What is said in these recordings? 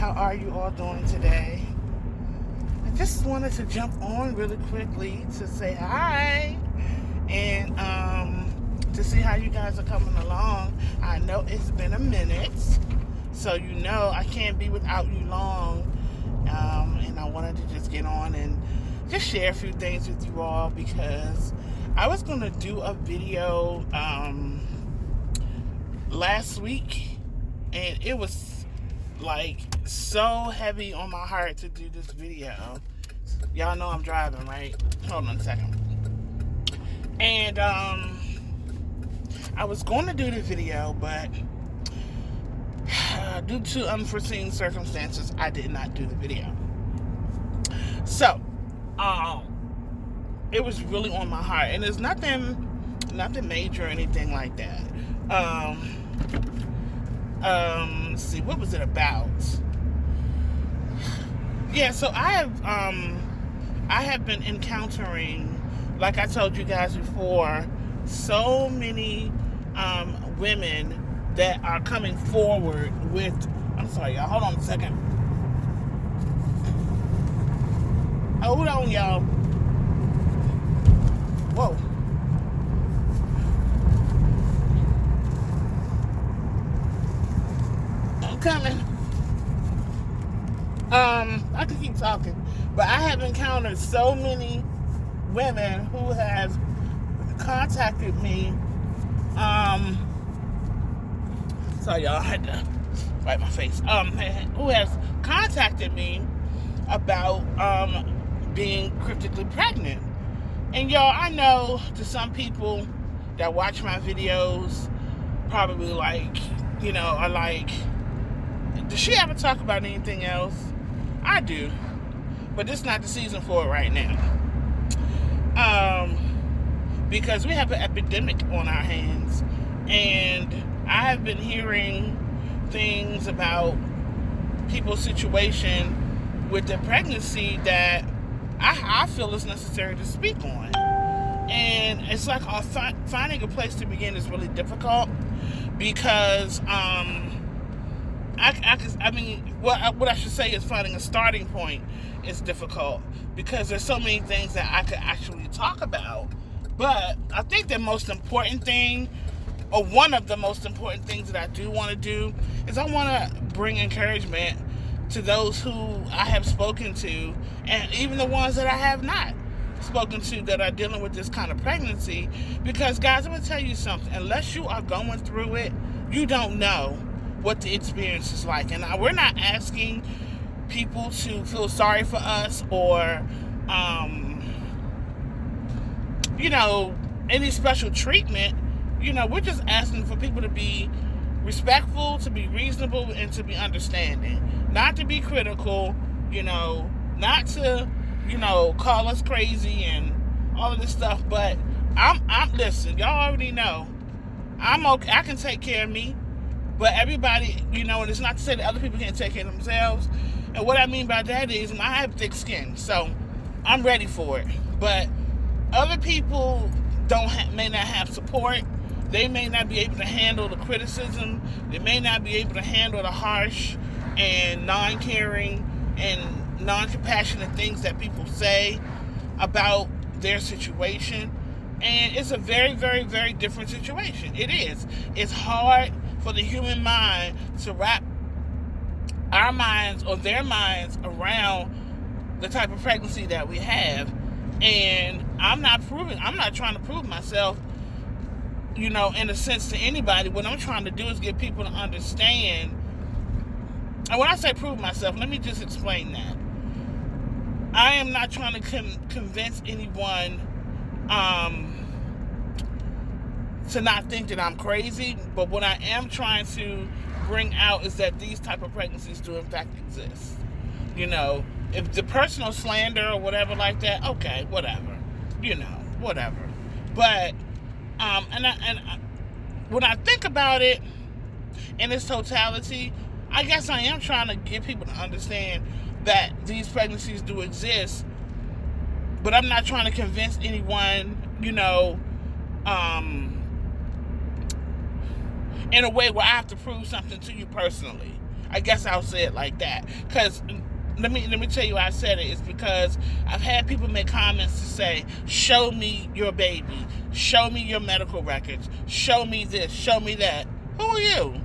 How are you all doing today? I just wanted to jump on really quickly to say hi and to see how you guys are coming along. I know it's been a minute, so you know I can't be without you long. And I wanted to just get on and just share a few things with you all because I was going to do a video last week, and it was like so heavy on my heart to do this video. Y'all know I'm driving, right? Hold on a second. And I was going to do the video, but due to unforeseen circumstances, I did not do the video. So it was really on my heart, and there's nothing major or anything like that. Let's see, what was it about? Yeah, so I have been encountering, like I told you guys before, so many women that are coming forward with, I'm sorry y'all, hold on a second. Hold on y'all. Whoa. I'm coming. I can keep talking, but I have encountered so many women who have contacted me. Sorry y'all, I had to wipe my face. Who has contacted me about being cryptically pregnant. And y'all, I know to some people that watch my videos probably like, you know, are like, does she ever talk about anything else? I do, but this is not the season for it right now. Because we have an epidemic on our hands, and I have been hearing things about people's situation with their pregnancy that I feel is necessary to speak on. And it's like finding a place to begin is really difficult because what I should say is finding a starting point is difficult because there's so many things that I could actually talk about. But I think the most important thing, or one of the most important things that I do want to do, is I want to bring encouragement to those who I have spoken to, and even the ones that I have not spoken to that are dealing with this kind of pregnancy. Because guys, I'm going to tell you something. Unless you are going through it, you don't know what the experience is like. And we're not asking people to feel sorry for us or, any special treatment. We're just asking for people to be respectful, to be reasonable, and to be understanding. Not to be critical, not to, call us crazy and all of this stuff. But listen, y'all already know, I'm okay. I can take care of me. But everybody, and it's not to say that other people can't take care of themselves. And what I mean by that is, I have thick skin, so I'm ready for it. But other people may not have support. They may not be able to handle the criticism. They may not be able to handle the harsh and non-caring and non-compassionate things that people say about their situation. And it's a very, very, very different situation. It is. It's hard for the human mind to wrap our minds or their minds around the type of pregnancy that we have. And I'm not trying to prove myself, in a sense, to anybody. What I'm trying to do is get people to understand. And when I say prove myself, let me just explain that. I am not trying to convince anyone to not think that I'm crazy, but what I am trying to bring out is that these type of pregnancies do in fact exist. If the personal slander or whatever like that, okay, whatever, whatever. But when I think about it in its totality, I guess I am trying to get people to understand that these pregnancies do exist, but I'm not trying to convince anyone, in a way where I have to prove something to you personally. I guess I'll say it like that. Because let me tell you why I said it. It's because I've had people make comments to say, show me your baby, show me your medical records, show me this, show me that. Who are you?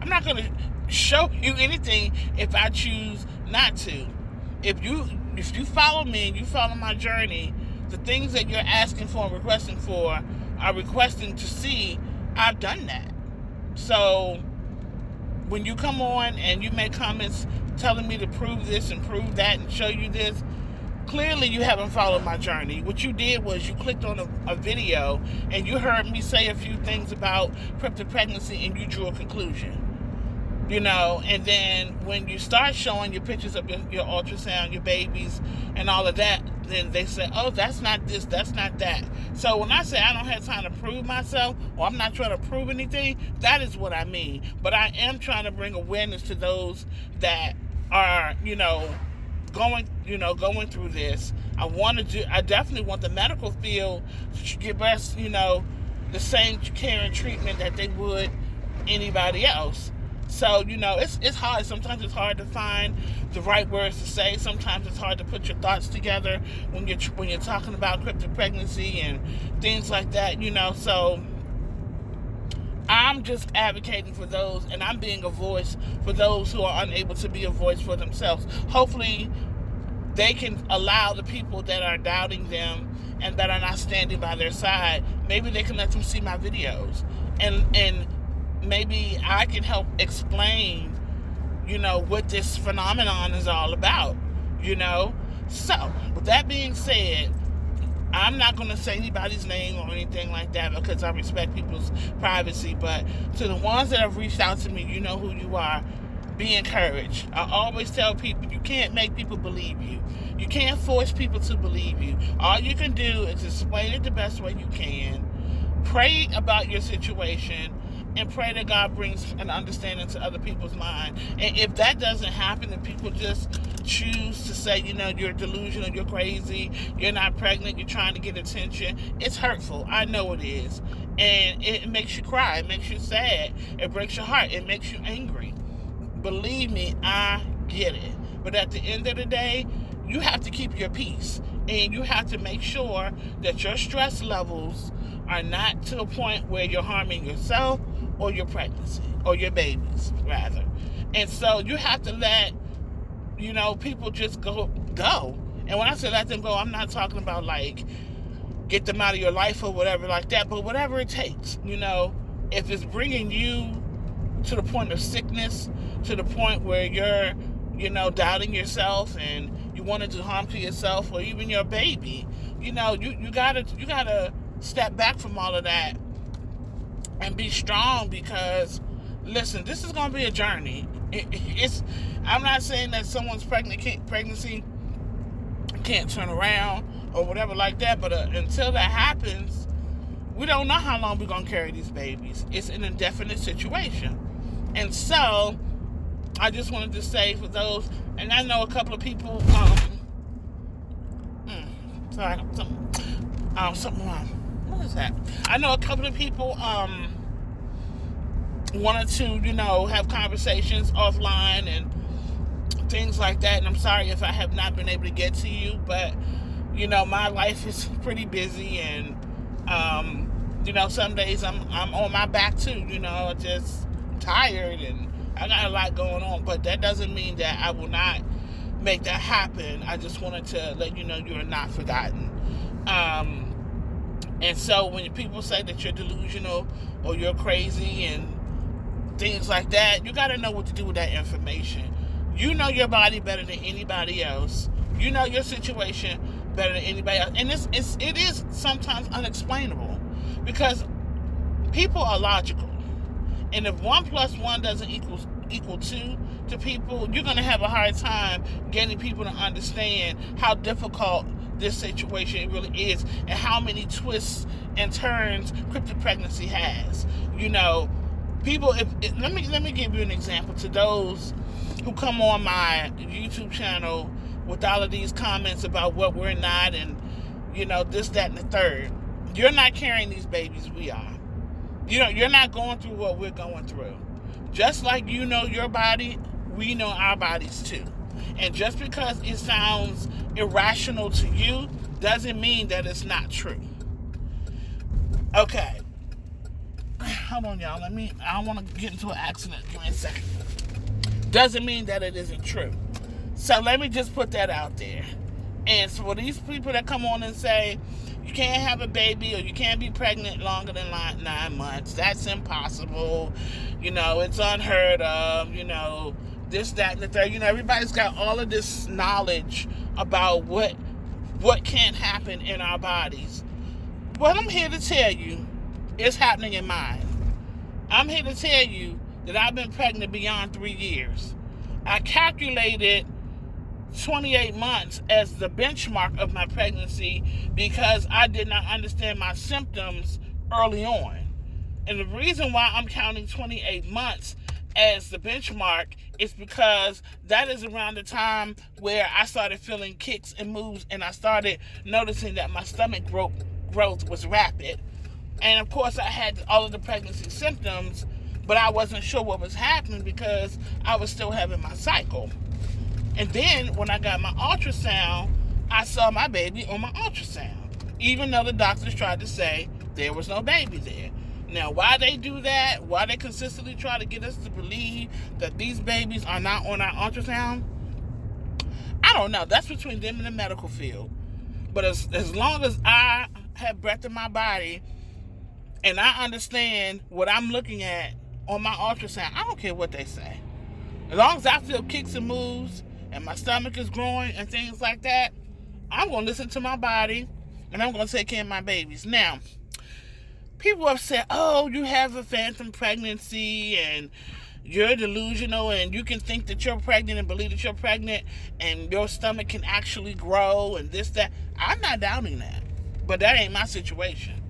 I'm not going to show you anything if I choose not to. If you follow me and you follow my journey, the things that you're asking for and requesting for are requesting to see, I've done that. So when you come on and you make comments telling me to prove this and prove that and show you this, clearly you haven't followed my journey. What you did was you clicked on a video and you heard me say a few things about cryptic pregnancy and you drew a conclusion. And then when you start showing your pictures of your ultrasound, your babies, and all of that, then they say, oh, that's not this, that's not that. So when I say I don't have time to prove myself, or I'm not trying to prove anything, that is what I mean. But I am trying to bring awareness to those that are, going through this. I definitely want the medical field to give us, the same care and treatment that they would anybody else. So, it's hard. Sometimes it's hard to find the right words to say. Sometimes it's hard to put your thoughts together when you're talking about cryptic pregnancy and things like that, So I'm just advocating for those, and I'm being a voice for those who are unable to be a voice for themselves. Hopefully, they can allow the people that are doubting them and that are not standing by their side, maybe they can let them see my videos. And maybe I can help explain, what this phenomenon is all about, So, with that being said, I'm not going to say anybody's name or anything like that because I respect people's privacy, but to the ones that have reached out to me, you know who you are. Be encouraged. I always tell people, you can't make people believe you. You can't force people to believe you. All you can do is explain it the best way you can. Pray about your situation and pray that God brings an understanding to other people's mind. And if that doesn't happen and people just choose to say, you're delusional, you're crazy, you're not pregnant, you're trying to get attention, it's hurtful. I know it is. And it makes you cry. It makes you sad. It breaks your heart. It makes you angry. Believe me, I get it. But at the end of the day, you have to keep your peace. And you have to make sure that your stress levels are not to a point where you're harming yourself or your pregnancy, or your babies, rather. And so you have to let, people just go. And when I say let them go, I'm not talking about like get them out of your life or whatever like that, but whatever it takes, if it's bringing you to the point of sickness, to the point where you're, doubting yourself and you want to do harm to yourself or even your baby, you gotta step back from all of that and be strong because, listen, this is going to be a journey. I'm not saying that someone's pregnancy can't turn around or whatever like that, but until that happens, we don't know how long we're going to carry these babies. It's an indefinite situation. And so, I just wanted to say for those, and I know a couple of people, something wrong. What is that? I know a couple of people wanted to, have conversations offline and things like that. And I'm sorry if I have not been able to get to you, but, my life is pretty busy and, some days I'm on my back too, just tired and I got a lot going on. But that doesn't mean that I will not make that happen. I just wanted to let you know you're not forgotten. And so when people say that you're delusional or you're crazy and things like that, you got to know what to do with that information. You know your body better than anybody else. You know your situation better than anybody else. And it is sometimes unexplainable because people are logical. And if 1 + 1 doesn't equal 2 to people, you're going to have a hard time getting people to understand how difficult this situation really is and how many twists and turns cryptic pregnancy has. People, let me give you an example to those who come on my YouTube channel with all of these comments about what we're not and, this, that, and the third. You're not carrying these babies, we are. You're not going through what we're going through. Just like your body we know our bodies too. And just because it sounds irrational to you doesn't mean that it's not true. Okay. Hold on, y'all. I don't want to get into an accident. Give me a second. Doesn't mean that it isn't true. So let me just put that out there. And so for these people that come on and say, you can't have a baby or you can't be pregnant longer than 9 months, that's impossible. It's unheard of. This, that, and the third. Everybody's got all of this knowledge about what can't happen in our bodies. Well, I'm here to tell you, it's happening in mine. I'm here to tell you that I've been pregnant beyond 3 years. I calculated 28 months as the benchmark of my pregnancy because I did not understand my symptoms early on. And the reason why I'm counting 28 months as the benchmark is because that is around the time where I started feeling kicks and moves, and I started noticing that my stomach growth was rapid. And of course I had all of the pregnancy symptoms, but I wasn't sure what was happening because I was still having my cycle. And then when I got my ultrasound, I saw my baby on my ultrasound, even though the doctors tried to say there was no baby there. Now, why they do that, why they consistently try to get us to believe that these babies are not on our ultrasound, I don't know. That's between them and the medical field. But as long as I have breath in my body and I understand what I'm looking at on my ultrasound, I don't care what they say. As long as I feel kicks and moves and my stomach is growing and things like that, I'm going to listen to my body and I'm going to take care of my babies. Now, people have said, oh, you have a phantom pregnancy and you're delusional and you can think that you're pregnant and believe that you're pregnant and your stomach can actually grow and this, that. I'm not doubting that, but that ain't my situation.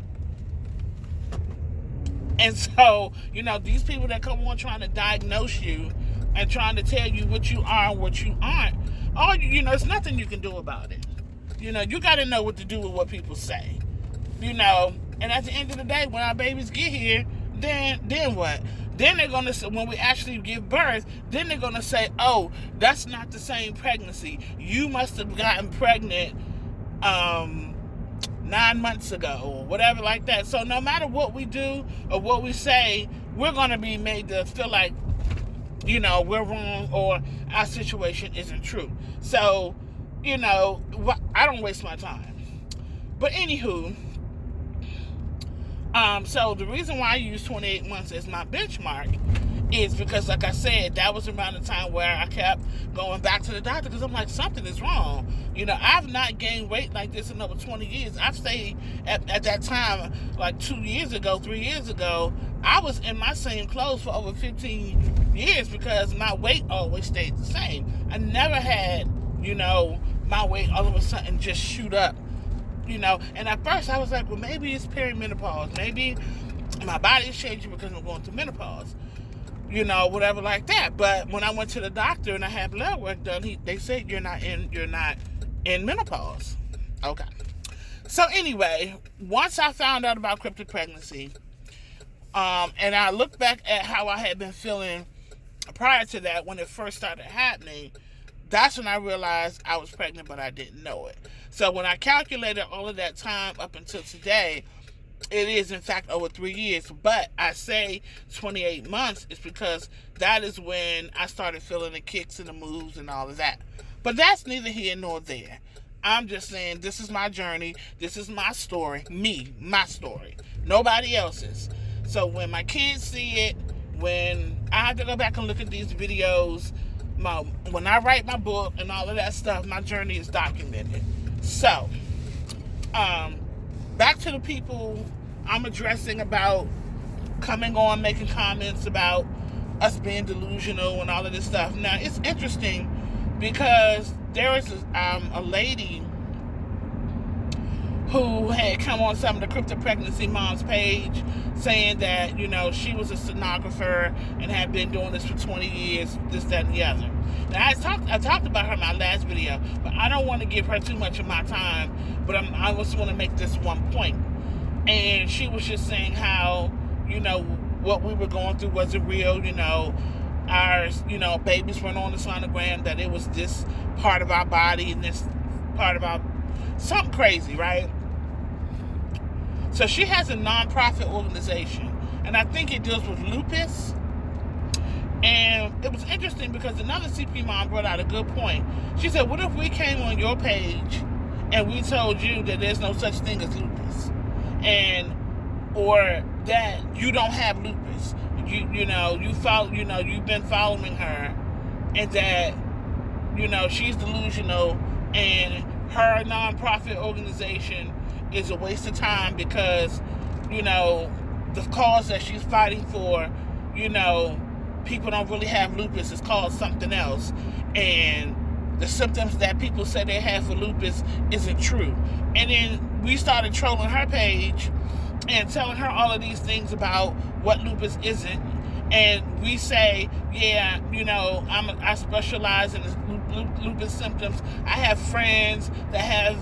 And so, these people that come on trying to diagnose you and trying to tell you what you are and what you aren't, it's nothing you can do about it. You got to know what to do with what people say. And at the end of the day, when our babies get here, then what? Then they're going to say, when we actually give birth, then they're going to say, oh, that's not the same pregnancy. You must have gotten pregnant 9 months ago or whatever like that. So no matter what we do or what we say, we're going to be made to feel like, we're wrong or our situation isn't true. So, I don't waste my time. But anywho, so the reason why I use 28 months as my benchmark is because, like I said, that was around the time where I kept going back to the doctor because I'm like, something is wrong. I've not gained weight like this in over 20 years. I've stayed at that time, like 2 years ago, 3 years ago, I was in my same clothes for over 15 years because my weight always stayed the same. I never had, my weight all of a sudden just shoot up. And at first I was like, well, maybe it's perimenopause. Maybe my body's changing because I'm going through menopause. Whatever like that. But when I went to the doctor and I had blood work done, they said you're not in menopause. Okay. So anyway, once I found out about cryptic pregnancy, and I looked back at how I had been feeling prior to that when it first started happening, that's when I realized I was pregnant, but I didn't know it. So when I calculated all of that time up until today, it is in fact over 3 years. But I say 28 months is because that is when I started feeling the kicks and the moves and all of that. But that's neither here nor there. I'm just saying this is my journey. This is my story. My story. Nobody else's. So when my kids see it, when I have to go back and look at these videos, when I write my book and all of that stuff, my journey is documented. So, back to the people I'm addressing about coming on, making comments about us being delusional and all of this stuff. Now, it's interesting because there is a lady who had come on some of the Cryptic Pregnancy Moms page saying that, she was a stenographer and had been doing this for 20 years, this, that, and the other. Now, I talked about her in my last video, but I don't want to give her too much of my time, but I just want to make this one point. And she was just saying how, what we were going through wasn't real, our, babies weren't on the sonogram, that it was this part of our body and this part of our, something crazy, right? So she has a nonprofit organization, and I think it deals with lupus. And it was interesting because another CP mom brought out a good point. She said, what if we came on your page and we told you that there's no such thing as lupus, or that you don't have lupus? You've been following her, and that, she's delusional, and her nonprofit organization is a waste of time because, the cause that she's fighting for, people don't really have lupus. It's called something else. And the symptoms that people say they have for lupus isn't true. And then we started trolling her page and telling her all of these things about what lupus isn't. And we say, yeah, I specialize in lupus symptoms. I have friends that have,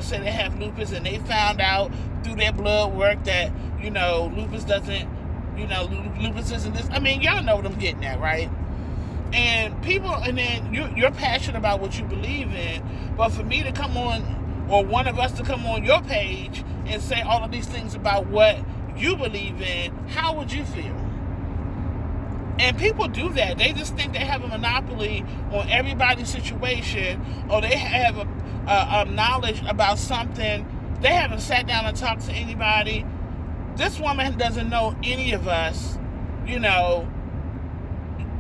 say they have lupus, and they found out through their blood work that, lupus doesn't, lupus isn't this. I mean, y'all know what I'm getting at, right? And people, and then you're passionate about what you believe in, but for me to come on, or one of us to come on your page and say all of these things about what you believe in, how would you feel? And people do that. They just think they have a monopoly on everybody's situation, or they have a knowledge about something. They haven't sat down and talked to anybody. This woman doesn't know any of us.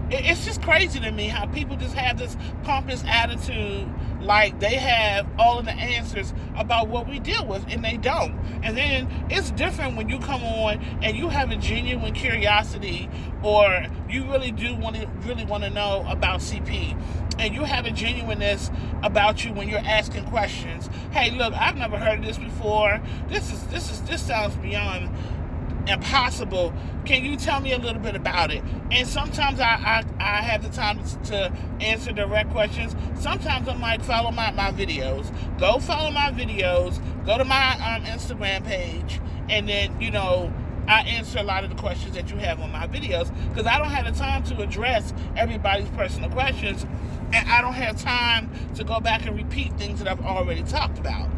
It's just crazy to me how people just have this pompous attitude, like they have all of the answers about what we deal with, and they don't. And then it's different when you come on and you have a genuine curiosity, or you really do want to know about CP, and you have a genuineness about you when you're asking questions. Hey, look, I've never heard of this before. This sounds beyond impossible. Can you tell me a little bit about it? And sometimes I have the time to answer direct questions. Sometimes I'm like, follow my videos. Go follow my videos. Go to my Instagram page, and then I answer a lot of the questions that you have on my videos, because I don't have the time to address everybody's personal questions, and I don't have time to go back and repeat things that I've already talked about.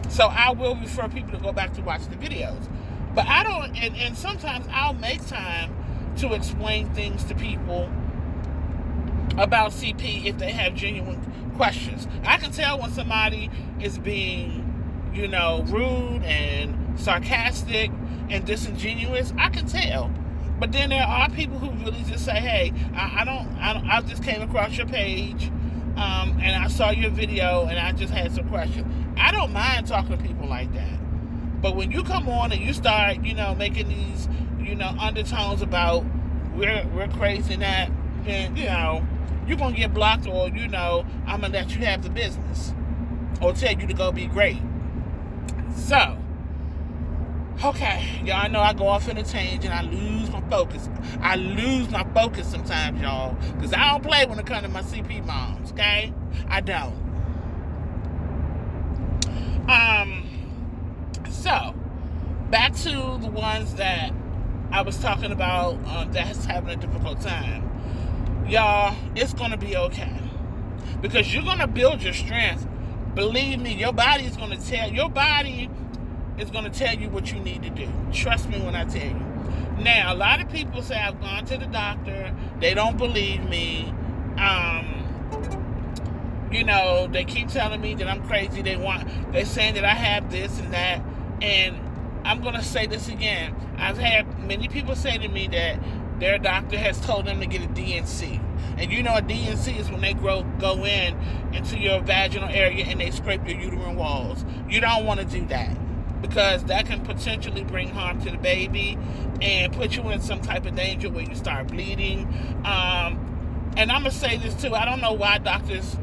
So I will refer people to go back to watch the videos. But I don't, and sometimes I'll make time to explain things to people about CP if they have genuine questions. I can tell when somebody is being, rude and sarcastic and disingenuous. I can tell. But then there are people who really just say, hey, I just came across your page, and I saw your video, and I just had some questions. I don't mind talking to people like that. But when you come on and you start, making these, undertones about we're crazy and that, then, you're going to get blocked, or, I'm going to let you have the business, or tell you to go be great. So, okay, y'all know I go off in a tangent, I lose my focus. I lose my focus sometimes, y'all, because I don't play when it comes to my CP moms, okay? I don't. So, back to the ones that I was talking about that's having a difficult time. Y'all, it's going to be okay. Because you're going to build your strength. Believe me, your body is going to tell you what you need to do. Trust me when I tell you. Now, a lot of people say, I've gone to the doctor. They don't believe me. They keep telling me that I'm crazy. They're saying that I have this and that. And I'm going to say this again. I've had many people say to me that their doctor has told them to get a DNC. And a DNC is when they go into your vaginal area and they scrape your uterine walls. You don't want to do that, because that can potentially bring harm to the baby and put you in some type of danger where you start bleeding. And I'm going to say this too. I don't know why doctors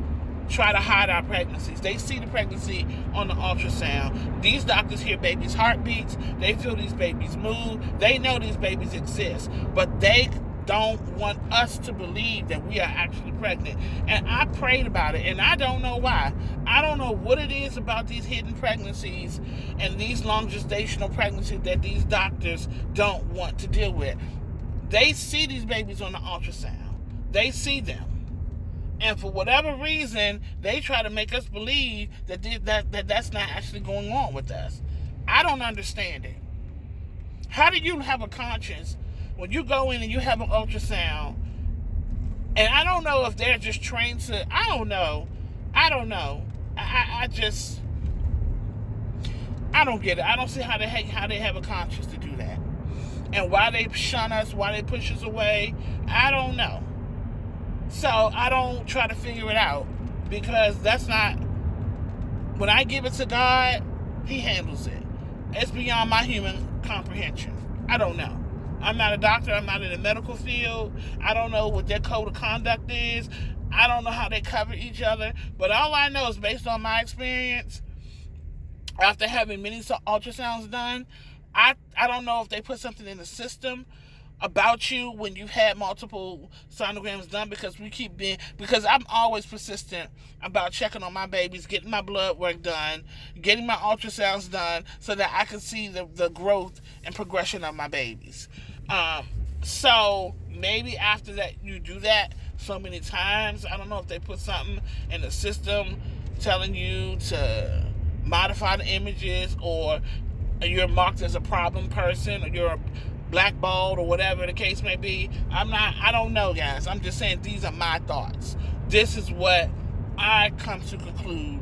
try to hide our pregnancies. They see the pregnancy on the ultrasound. These doctors hear babies' heartbeats. They feel these babies move. They know these babies exist. But they don't want us to believe that we are actually pregnant. And I prayed about it, and I don't know why. I don't know what it is about these hidden pregnancies and these long gestational pregnancies that these doctors don't want to deal with. They see these babies on the ultrasound. They see them. And for whatever reason, they try to make us believe that that's not actually going on with us. I don't understand it. How do you have a conscience when you go in and you have an ultrasound? And I don't know if they're just trained to, I don't know. I don't get it. I don't see how they have a conscience to do that. And why they shun us, why they push us away, I don't know. So I don't try to figure it out, because that's not, when I give it to God, He handles it. It's beyond my human comprehension. I don't know. I'm not a doctor. I'm not in the medical field. I don't know what their code of conduct is. I don't know how they cover each other. But all I know is, based on my experience, after having many ultrasounds done, I don't know if they put something in the system about you when you've had multiple sonograms done, because I'm always persistent about checking on my babies, getting my blood work done, getting my ultrasounds done, so that I can see the growth and progression of my babies. So maybe after that, you do that so many times, I don't know if they put something in the system telling you to modify the images, or you're marked as a problem person, or you're blackballed, or whatever the case may be. I don't know, guys. I'm just saying these are my thoughts. This is what I come to conclude.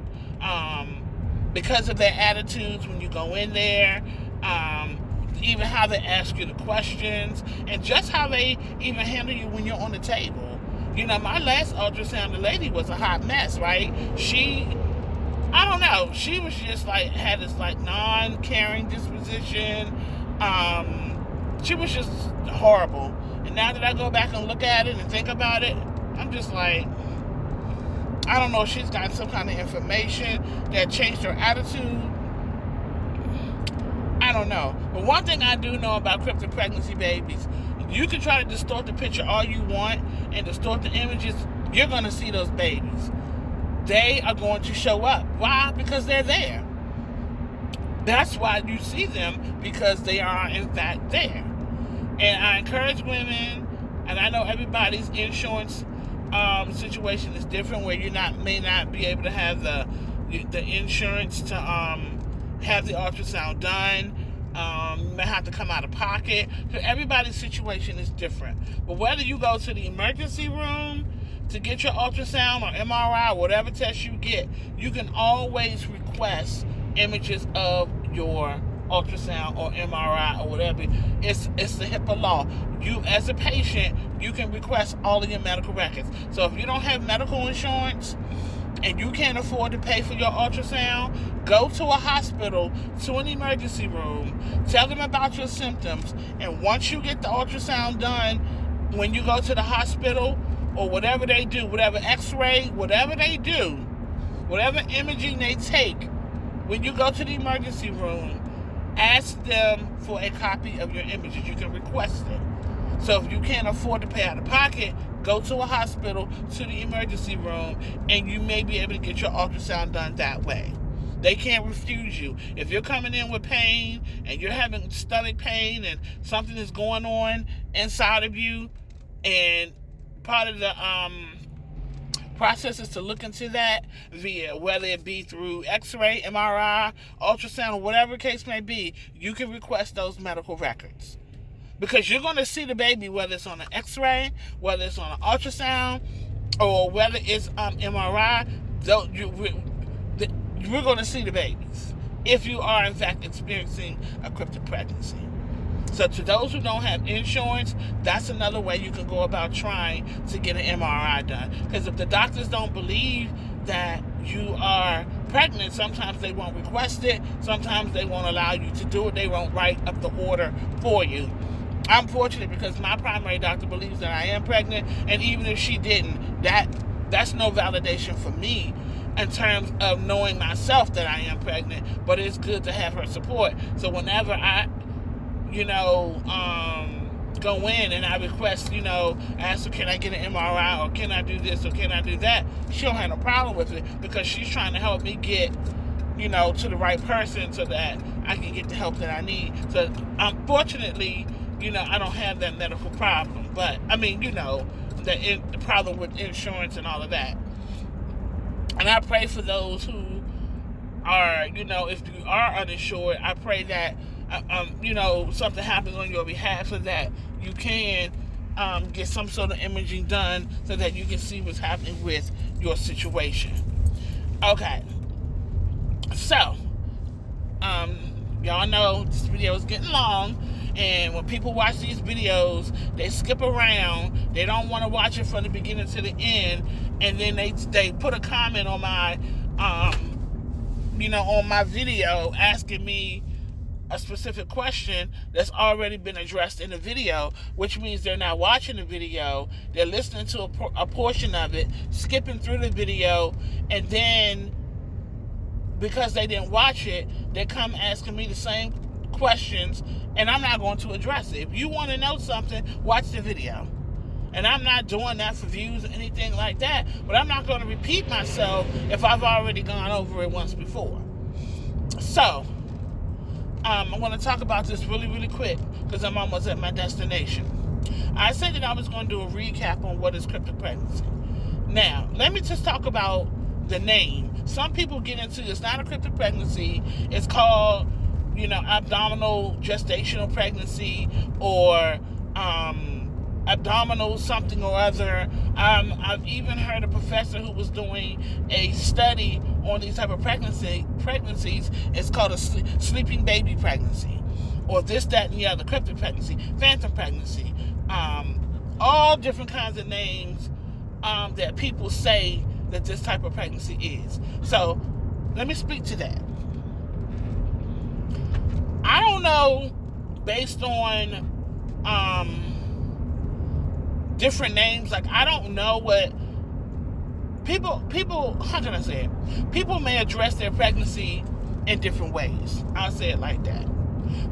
Because of their attitudes when you go in there, even how they ask you the questions, and just how they even handle you when you're on the table. You know, my last ultrasound, the lady was a hot mess, right? I don't know, she was just like, had this like non-caring disposition. She was just horrible. And now that I go back and look at it and think about it, I'm just like, I don't know if she's got some kind of information that changed her attitude. I don't know. But one thing I do know about cryptic pregnancy babies, you can try to distort the picture all you want and distort the images, you're going to see those babies. They are going to show up. Why? Because they're there. That's why you see them, because they are in fact there. And I encourage women, and I know everybody's insurance situation is different, where you may not be able to have the insurance to have the ultrasound done. You may have to come out of pocket. So everybody's situation is different. But whether you go to the emergency room to get your ultrasound or MRI, whatever test you get, you can always request images of your ultrasound or MRI or whatever. It's the HIPAA law. You, as a patient, you can request all of your medical records. So if you don't have medical insurance and you can't afford to pay for your ultrasound, go to a hospital, to an emergency room, tell them about your symptoms, and once you get the ultrasound done, when you go to the hospital or whatever they do, whatever x-ray, whatever they do, whatever imaging they take, when you go to the emergency room, ask them for a copy of your images. You can request it. So if you can't afford to pay out of pocket, go to a hospital, to the emergency room, and you may be able to get your ultrasound done that way. They can't refuse you. If you're coming in with pain and you're having stomach pain and something is going on inside of you, and part of the process is to look into that via, whether it be through x-ray, MRI, ultrasound, or whatever the case may be, you can request those medical records. Because you're going to see the baby, whether it's on an x-ray, whether it's on an ultrasound, or whether it's MRI, we're going to see the babies if you are in fact experiencing a cryptic pregnancy. So to those who don't have insurance, that's another way you can go about trying to get an MRI done. Because if the doctors don't believe that you are pregnant, sometimes they won't request it, sometimes they won't allow you to do it, they won't write up the order for you. I'm fortunate because my primary doctor believes that I am pregnant, and even if she didn't, that's no validation for me in terms of knowing myself that I am pregnant, but it's good to have her support. So whenever I go in and I request, ask her, can I get an MRI, or can I do this, or can I do that? She don't have no problem with it, because she's trying to help me get, to the right person so that I can get the help that I need. So unfortunately, I don't have that medical problem. But, the problem with insurance and all of that. And I pray for those who are, if you are uninsured, I pray that, something happens on your behalf so that you can get some sort of imaging done so that you can see what's happening with your situation. Okay. So, y'all know this video is getting long, and when people watch these videos, they skip around. They don't want to watch it from the beginning to the end, and then they put a comment on my on my video asking me a specific question that's already been addressed in the video, which means they're not watching the video, they're listening to a portion of it, skipping through the video, and then because they didn't watch it, they come asking me the same questions, and I'm not going to address it. If you want to know something, watch the video. And I'm not doing that for views or anything like that, but I'm not going to repeat myself if I've already gone over it once before. So, I'm going to talk about this really, really quick because I'm almost at my destination. I said that I was going to do a recap on what is cryptic pregnancy. Now, let me just talk about the name. Some people get into it's not a cryptic pregnancy. It's called, abdominal gestational pregnancy or abdominal something or other. I've even heard a professor who was doing a study on these type of pregnancies. It's called a sleeping baby pregnancy, or this, that, and the other, cryptic pregnancy, phantom pregnancy, all different kinds of names that people say that this type of pregnancy is. So let me speak to that. I don't know, based on different names, like I don't know what people, how can I say it? People may address their pregnancy in different ways. I'll say it like that.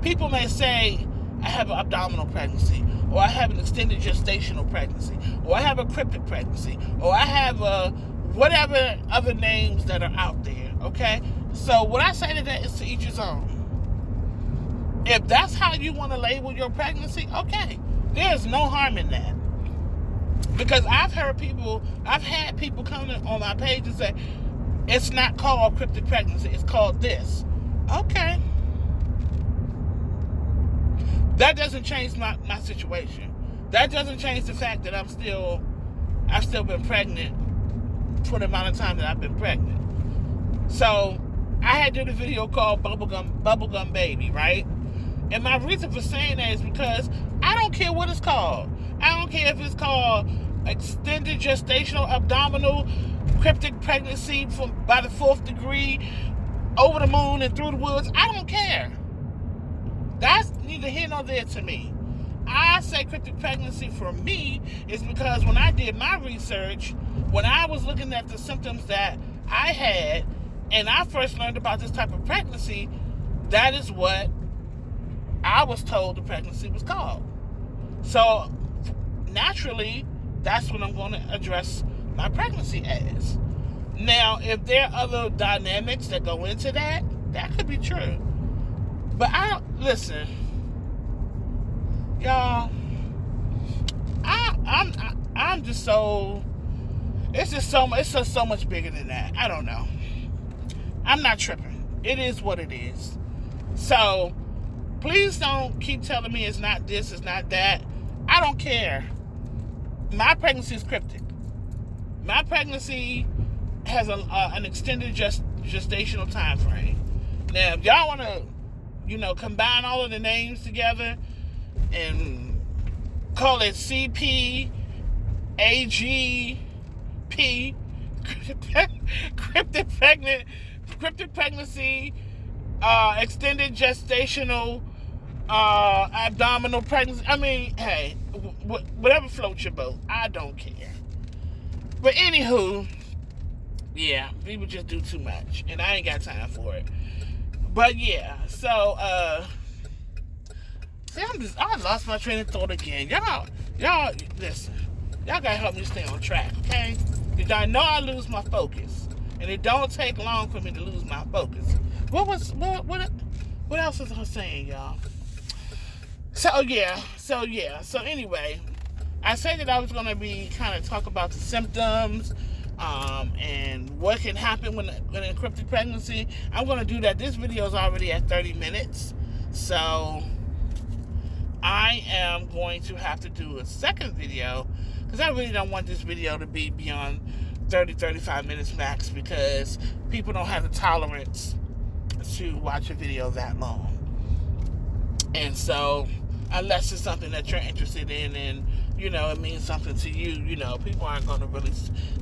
People may say, I have an abdominal pregnancy, or I have an extended gestational pregnancy, or I have a cryptic pregnancy, or I have a whatever other names that are out there, okay? So what I say to that is to each his own. If that's how you want to label your pregnancy, okay. There's no harm in that. Because I've had people come on my page and say, it's not called cryptic pregnancy, it's called this. Okay. That doesn't change my situation. That doesn't change the fact that I've still been pregnant for the amount of time that I've been pregnant. So I had did a video called Bubblegum Baby, right? And my reason for saying that is because I don't care what it's called. I don't care if it's called extended gestational abdominal cryptic pregnancy by the 4th degree, over the moon and through the woods. I don't care. That's neither here nor there to me. I say cryptic pregnancy for me is because when I did my research, when I was looking at the symptoms that I had, and I first learned about this type of pregnancy, that is what I was told the pregnancy was called. So naturally, that's what I'm going to address my pregnancy as. Now, if there are other dynamics that go into that, that could be true. But listen, y'all, I'm just so, it's just so much bigger than that. I don't know. I'm not tripping. It is what it is. So please don't keep telling me it's not this, it's not that. I don't care. My pregnancy is cryptic. My pregnancy has an extended gestational time frame. Now, if y'all want to, combine all of the names together and call it CP, AGP, cryptic pregnancy, extended gestational abdominal pregnancy. I mean, hey, whatever floats your boat. I don't care. But anywho, yeah, people just do too much, and I ain't got time for it. But yeah, so see, I lost my train of thought again. Y'all, listen. Y'all gotta help me stay on track, okay? Because I know I lose my focus, and it don't take long for me to lose my focus. What else was I saying, y'all? So anyway, I said that I was going to be kind of talk about the symptoms and what can happen when an encrypted pregnancy. I'm going to do that. This video is already at 30 minutes. So I am going to have to do a second video because I really don't want this video to be beyond 30-35 minutes max, because people don't have the tolerance to watch a video that long. And so unless it's something that you're interested in and it means something to you, people aren't going to really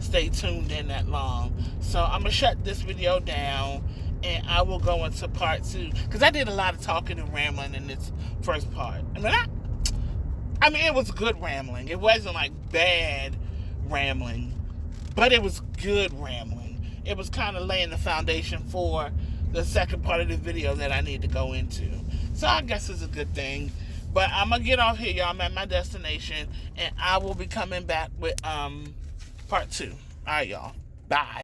stay tuned in that long. So I'm going to shut this video down and I will go into part 2, because I did a lot of talking and rambling in this first part. I mean, it was good rambling. It wasn't like bad rambling, but it was good rambling. It was kind of laying the foundation for the second part of the video that I need to go into. So I guess it's a good thing. But I'm going to get off here, y'all. I'm at my destination, and I will be coming back with part 2. All right, y'all. Bye.